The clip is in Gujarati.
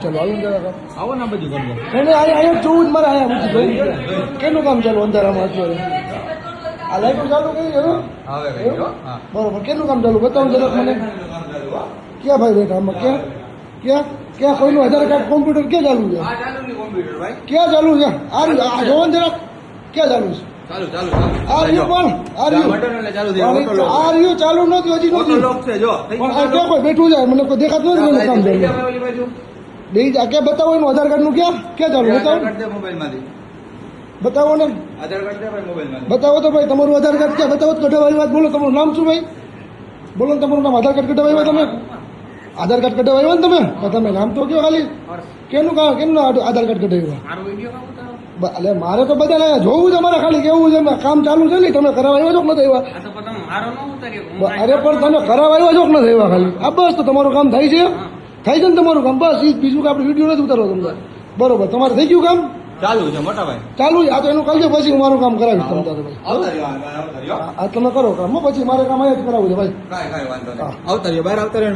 ચાલો હાલો જરા આવો ને બધું કરજો. એને અહીંયા જોવું જ મારે અહીંયા જોવું કેનું કામ ચાલુ અંધારામાં અત્યારે આ લાઈટો ચાલુ કરી હવે હવે કઈ જો. હા. બરોબર કેનું કામ ચાલુ બતાવો જરાક મને ક્યાં ભાઈ બેઠા આમાં ક્યાં ક્યાં ક્યાં કોઈનું આધાર કાર્ડ કોમ્પ્યુટર ક્યાં ચાલુ છે આ ચાલુ ની કોમ્પ્યુટર ભાઈ. ક્યાં ચાલુ છે આ જોવો ને જરાક ક્યાં ચાલુ છે ચાલુ ચાલુ આ રહ્યું પણ આ રહ્યું બટન એટલે ચાલુ થઈ ગયું. ઓટો લોક. આ રહ્યું ચાલુ નહોતું હજી ઓટો નહોતું લોક છે જો. થઈ પણ ગયું આ ક્યાં કોઈ બેઠું જાય મને કોઈ દેખાતું નથી મને કામ થઈ ચાલુ ગયા ઓલી બાજુ. આ ક્યાં બતાવો એનું આધાર કાર્ડ નું ક્યાં ક્યાં ચાલુ આધાર બતાવો કાર્ડ દે મોબાઈલમાંથી. બતાવો ને આધાર કાર્ડ દે ભાઈ મોબાઈલમાંથી. બતાવો તો ભાઈ તમારું આધાર કાર્ડ ક્યાં બતાવો તો કઢાવવાની વાત બોલો તમારું નામ શું ભાઈ બોલો ને તમારું નામ આધાર કાર્ડ કઢાવ્યા તમે આધાર કાર્ડ કઢાવ્યા ને તમે તમે નામ તો કયો ખાલી કેનું કેમનું આધાર કાર્ડ કઢાવ્યા મારો વિડિયો કામ ઉતારો. એટલે મારે તો બધા જોવું છે મારે ખાલી કેવું છે કામ ચાલુ છે ને તમે કરાવવા આવ્યા છો કે નથી આવ્યા આ તો પણ તમે મારો ન ઉતાર્યો. અરે પણ તમે કરાવવા આવ્યા છો કે નથી આવ્યા ખાલી આ બસ તો તમારું કામ થાય છે થાય છે ને તમારું કામ બસ ઈ બીજું કે આપણે વિડીયો નથી ઉતારવો તમને બરોબર તમારે થઈ ગયું કામ ચાલુ છે મોટા ભાઈ. ચાલુ છે આ તો એનું કરજો પછી હું મારું કામ કરાવીશ તમે તારે ભાઈ આવતા રહ્યો આવતા રહ્યો. આ તમે કરો કામ પછી મારે કામ અહીંયા જ કરાવવું છે ભાઈ કાંઈ વાંધો નહીં. આવતા રહ્યો બહાર આવતા રહ્યો.